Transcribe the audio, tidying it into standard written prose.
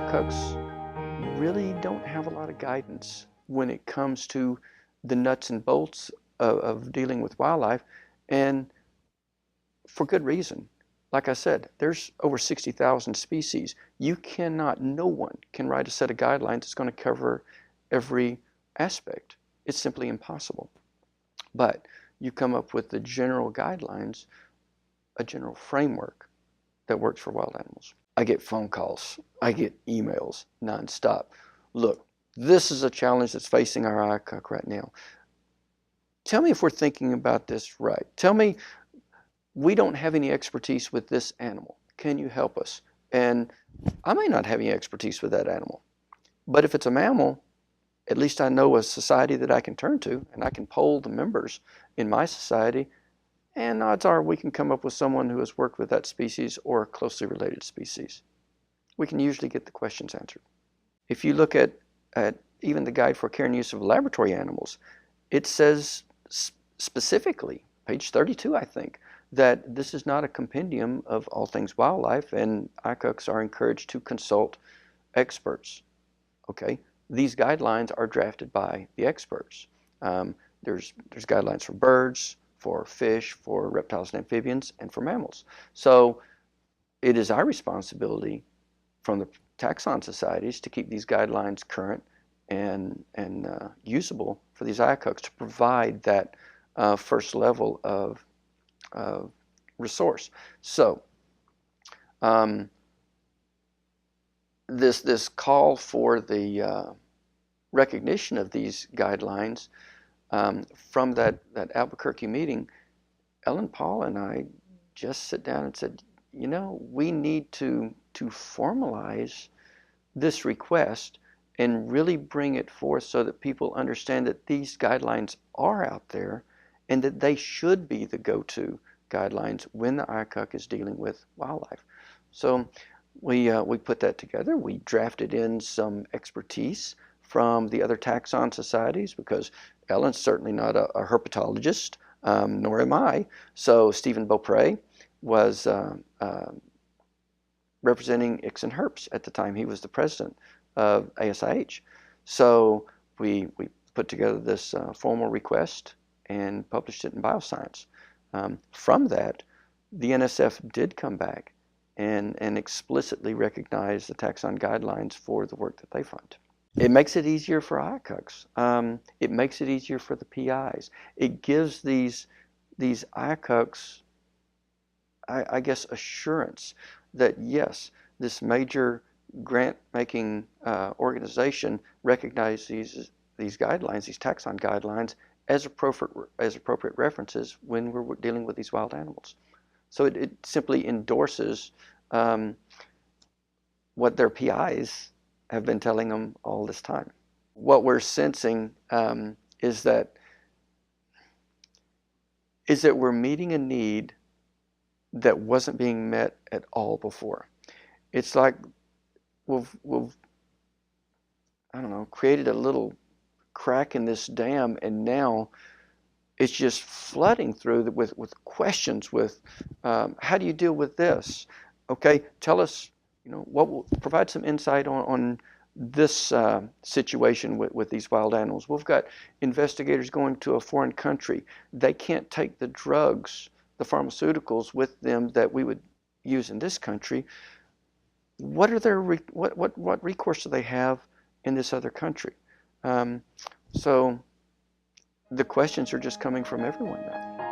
IACUCs really don't have a lot of guidance when it comes to the nuts and bolts of dealing with wildlife, and for good reason. Like I said, there's over 60,000 species. No one can write a set of guidelines that's going to cover every aspect. It's simply impossible. But you come up with the general guidelines, a general framework that works for wild animals. I get phone calls, I get emails nonstop. Look, this is a challenge that's facing our IACUC right now. Tell me if we're thinking about this right. Tell me, we don't have any expertise with this animal. Can you help us? And I may not have any expertise with that animal, but if it's a mammal, at least I know a society that I can turn to, and I can poll the members in my society, and odds are we can come up with someone who has worked with that species or a closely related species. We can usually get the questions answered. If you look at even the Guide for Care and Use of Laboratory Animals, it says specifically, page 32 I think, that this is not a compendium of all things wildlife, and IACUCs are encouraged to consult experts. Okay, these guidelines are drafted by the experts. There's guidelines for birds, for fish, for reptiles and amphibians, and for mammals. So it is our responsibility from the taxon societies to keep these guidelines current and usable for these IACUCs to provide that first level of resource. So this call for the recognition of these guidelines from that Albuquerque meeting, Ellen Paul and I just sat down and said, you know, we need to formalize this request and really bring it forth so that people understand that these guidelines are out there and that they should be the go-to guidelines when the IACUC is dealing with wildlife. So we put that together. We drafted in some expertise from the other taxon societies, because Ellen's certainly not a herpetologist, nor am I. So Stephen Beaupre was representing ICS and Herps at the time. He was the president of ASIH. So we put together this formal request and published it in Bioscience. From that, the NSF did come back and explicitly recognize the taxon guidelines for the work that they fund. It makes it easier for IACUCs. It makes it easier for the PIs. It gives these IACUCs, I guess, assurance that yes, this major grant-making organization recognizes these guidelines, these taxon guidelines, as appropriate references when we're dealing with these wild animals. So it simply endorses what their PIs have been telling them all this time. What we're sensing is that we're meeting a need that wasn't being met at all before. It's like we've I don't know, created a little crack in this dam, and now it's just flooding through with questions, with how do you deal with this? Okay, tell us, you know, what will provide some insight on this situation with these wild animals. We've got investigators going to a foreign country. They can't take the drugs, the pharmaceuticals with them that we would use in this country. What are their what recourse do they have in this other country? So the questions are just coming from everyone now.